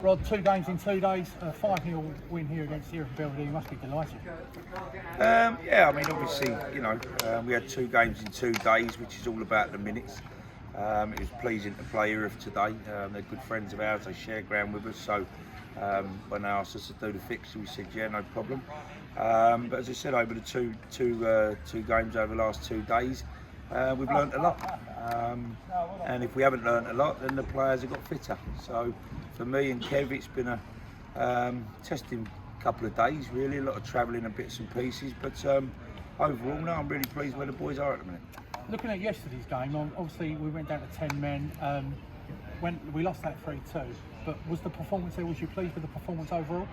Rod, 2 games in 2 days, a 5-0 win here against Erith Belvedere. You must be delighted. Yeah, I mean, obviously, we had 2 games in 2 days, which is all about the minutes. It was pleasing to play Erith today. They're good friends of ours. They share ground with us. So when they asked us to do the fixture, we said, yeah, no problem. But as I said, over the two games over the last 2 days, we've learnt a lot. And if we haven't learnt a lot, then the players have got fitter. So for me and Kev, it's been a testing couple of days, really. A lot of travelling and bits and pieces. But overall, no, I'm really pleased where the boys are at the minute. Looking at yesterday's game, obviously we went down to 10 men. When we lost that 3-2, but was the performance there? Was you pleased with the performance overall?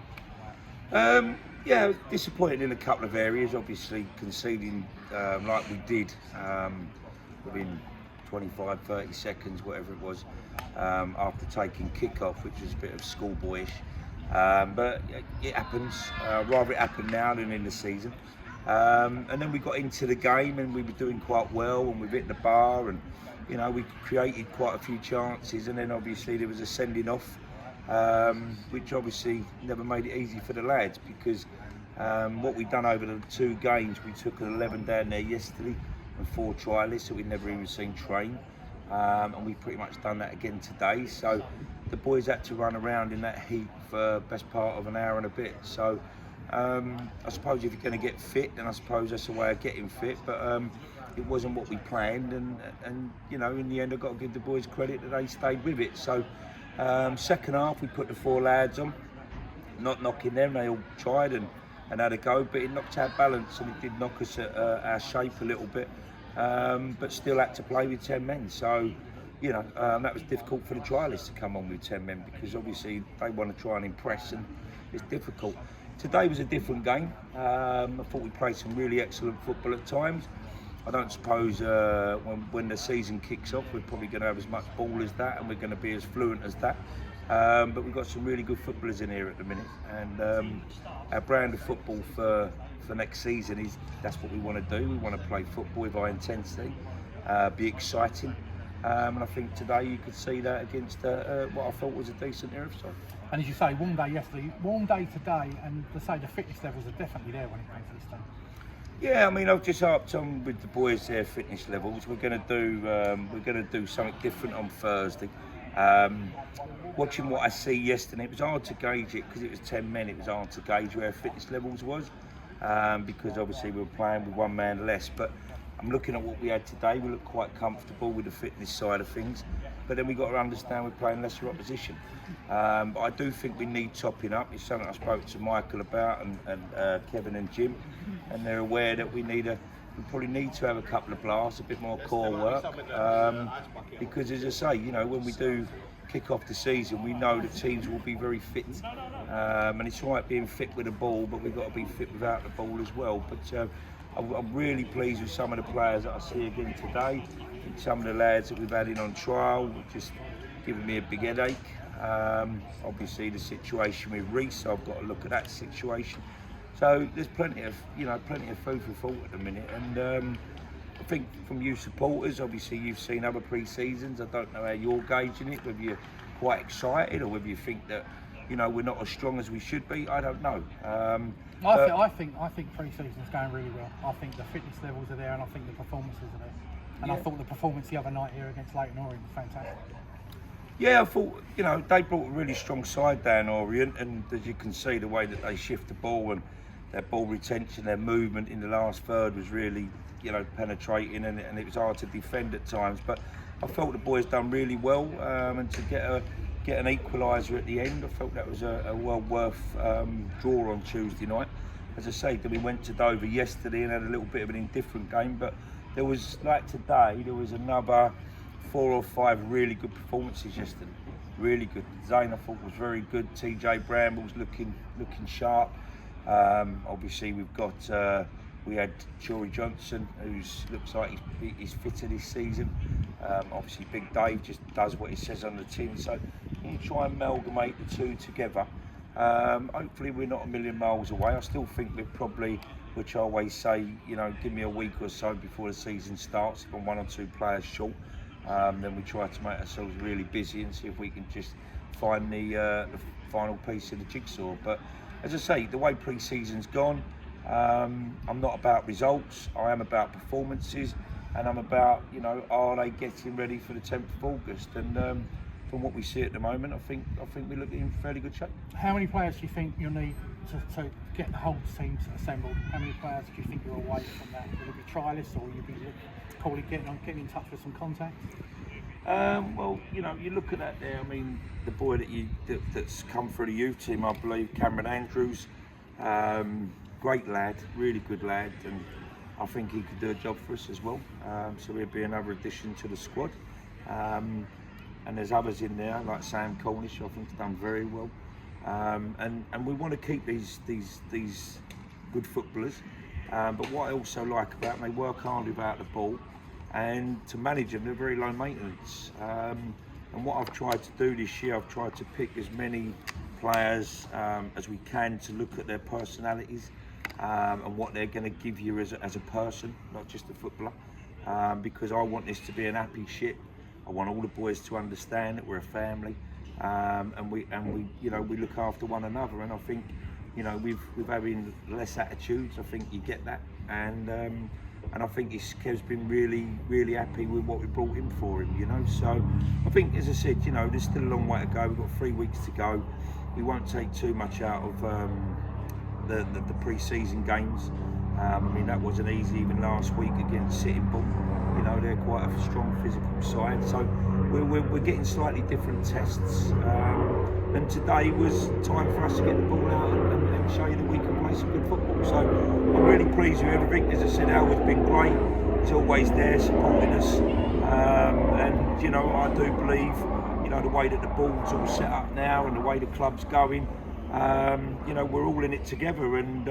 Yeah, disappointed in a couple of areas. Obviously, conceding like we did within 25-30 seconds, whatever it was, after taking kick-off, which was a bit of schoolboyish. But it happens. Rather it happened now than in the season. And then we got into the game and we were doing quite well, and we hit the bar, and we created quite a few chances, and then obviously there was a sending off, which obviously never made it easy for the lads, because what we've done over the 2 games, we took an 11 down there yesterday and 4 trialists that we'd never even seen train, and we've pretty much done that again today. So the boys had to run around in that heat for the best part of an hour and a bit. So I suppose if you're going to get fit, then I suppose that's a way of getting fit, but it wasn't what we planned, and in the end I've got to give the boys credit that they stayed with it. So second half we put the 4 lads on, not knocking them, they all tried and had a go, but it knocked our balance, and it did knock us at our shape a little bit, but still had to play with 10 men. So that was difficult for the trialists to come on with 10 men, because obviously they want to try and impress, and it's difficult. Today was a different game. I thought we played some really excellent football at times. I don't suppose when the season kicks off we're probably going to have as much ball as that, and we're going to be as fluent as that. But we've got some really good footballers in here at the minute, and our brand of football for next season is that's what we want to do. We want to play football with high intensity, be exciting. And I think today you could see that against what I thought was a decent Erith side. And as you say, warm day yesterday, warm day today, and to say the fitness levels are definitely there when it comes to this time. Yeah, I mean, I've just harped on with the boys their fitness levels. We're going to do something different on Thursday. Watching what I see yesterday, it was hard to gauge it because it was 10 men. It was hard to gauge where fitness levels was, because obviously we were playing with 1 man less. But I'm looking at what we had today. We look quite comfortable with the fitness side of things, but then we've got to understand we're playing lesser opposition. But I do think we need topping up. It's something I spoke to Michael about, and Kevin and Jim, and they're aware that we probably need to have a couple of blasts, a bit more core work, because as I say, when we do kick off the season, we know that teams will be very fit, and it's right being fit with the ball, but we've got to be fit without the ball as well. But I'm really pleased with some of the players that I see again today, and some of the lads that we've had in on trial, just giving me a big headache. Obviously the situation with Reece, so I've got to look at that situation. So there's plenty of food for thought at the minute, and I think from you supporters, obviously you've seen other pre-seasons. I don't know how you're gauging it, whether you're quite excited or whether you think that we're not as strong as we should be. I don't know. I think pre-season is going really well. I think the fitness levels are there, and I think the performances are there. And I thought the performance the other night here against Leighton Orient was fantastic. Yeah, I thought they brought a really strong side down Orient, and as you can see, the way that they shift the ball and their ball retention, their movement in the last third was really penetrating, and it was hard to defend at times. But I felt the boys done really well, and to get an equaliser at the end, I felt that was a well worth draw on Tuesday night. As I say, we went to Dover yesterday and had a little bit of an indifferent game, but there was, like today, there was another 4 or 5 really good performances yesterday. Really good. Zane, I thought, was very good. TJ Bramble's looking sharp. Obviously we had Jory Johnson, who looks like he's fitter this season. Obviously Big Dave just does what he says on the tin, so you try and amalgamate the 2 together. Hopefully we're not a million miles away. I still think we're probably, which I always say, give me a week or so before the season starts. If I'm 1 or 2 players short, then we try to make ourselves really busy and see if we can just find the final piece of the jigsaw. But as I say, the way pre-season's gone, I'm not about results. I am about performances, and I'm about, you know, are they getting ready for the 10th of August? And from what we see at the moment, I think we look in fairly good shape. How many players do you think you'll need to get the whole team assembled? How many players do you think you're away from that? Will it be trialists, or will you be probably getting in touch with some contacts? Well, you know, you look at that there. I mean, the boy that's come through the youth team, I believe, Cameron Andrews, great lad, really good lad, and I think he could do a job for us as well. So he'll be another addition to the squad. And there's others in there like Sam Cornish, I think, has done very well. And we want to keep these good footballers. But what I also like about them, they work hard without the ball, and to manage them, they're very low maintenance. And what I've tried to do this year, I've tried to pick as many players as we can to look at their personalities and what they're going to give you as a person, not just a footballer. Because I want this to be an happy ship. I want all the boys to understand that we're a family, and we you know, we look after one another. And I think, you know, we've having less attitudes. I think you get that, and I think Kev's been really happy with what we brought in for him. You know, so I think, as I said, you know, there's still a long way to go. We've got 3 weeks to go. We won't take too much out of the pre-season games. I mean, that wasn't easy even last week against Sitting Bull. You know, they're quite a strong physical side, so we're getting slightly different tests. And today was time for us to get the ball out and show you that we can play some good football. So I'm really pleased with everything. As I said, Al's been great. He's always there supporting us. And you know, I do believe, you know, the way that the ball's all set up now and the way the club's going, you know, we're all in it together. And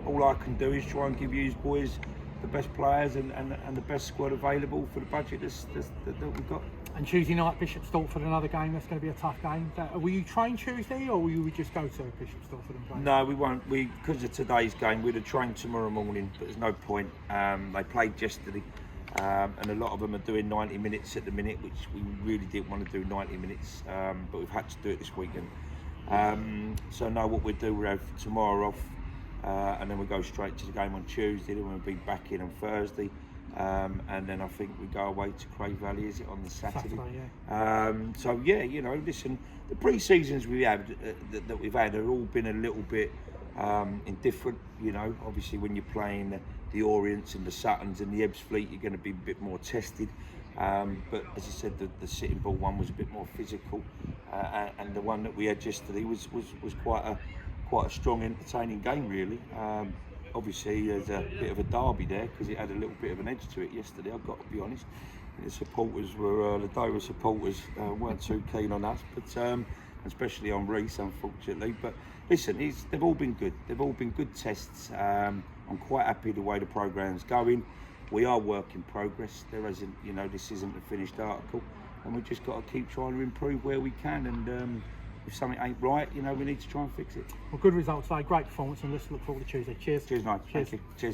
all I can do is try and give you boys the best players and the best squad available for the budget that we've got. And Tuesday night, Bishop Stortford, another game. That's going to be a tough game. Will you train Tuesday, or will you just go to Bishop Stortford and play? No, we won't. Because of today's game, we'd have trained tomorrow morning, but there's no point. They played yesterday, and a lot of them are doing 90 minutes at the minute, which we really didn't want to do 90 minutes, but we've had to do it this weekend. So no, what we'll do, we'll have tomorrow off, and then we'll go straight to the game on Tuesday. Then we'll be back in on Thursday. And then I think we go away to Cray Valley, is it, on the Saturday? Yeah. So yeah, you know, listen, the pre-seasons we have that we've had have all been a little bit indifferent. You know, obviously when you're playing the Orients and the Suttons and the Ebbsfleet, you're going to be a bit more tested. But as I said, the Sitting Bull one was a bit more physical, and the one that we had yesterday was quite a strong, entertaining game, really. Obviously, there's a bit of a derby there because it had a little bit of an edge to it yesterday, I've got to be honest. The supporters were, the Dover supporters weren't too keen on us, but especially on Reece, unfortunately. But listen, they've all been good. They've all been good tests. I'm quite happy the way the programme's going. We are work in progress. There isn't, you know, this isn't a finished article, and we've just got to keep trying to improve where we can. And if something ain't right, you know, we need to try and fix it. Well, good results today, great performance, and let's look forward to Tuesday. Cheers. Cheers, mate. Cheers. Thank you. Cheers.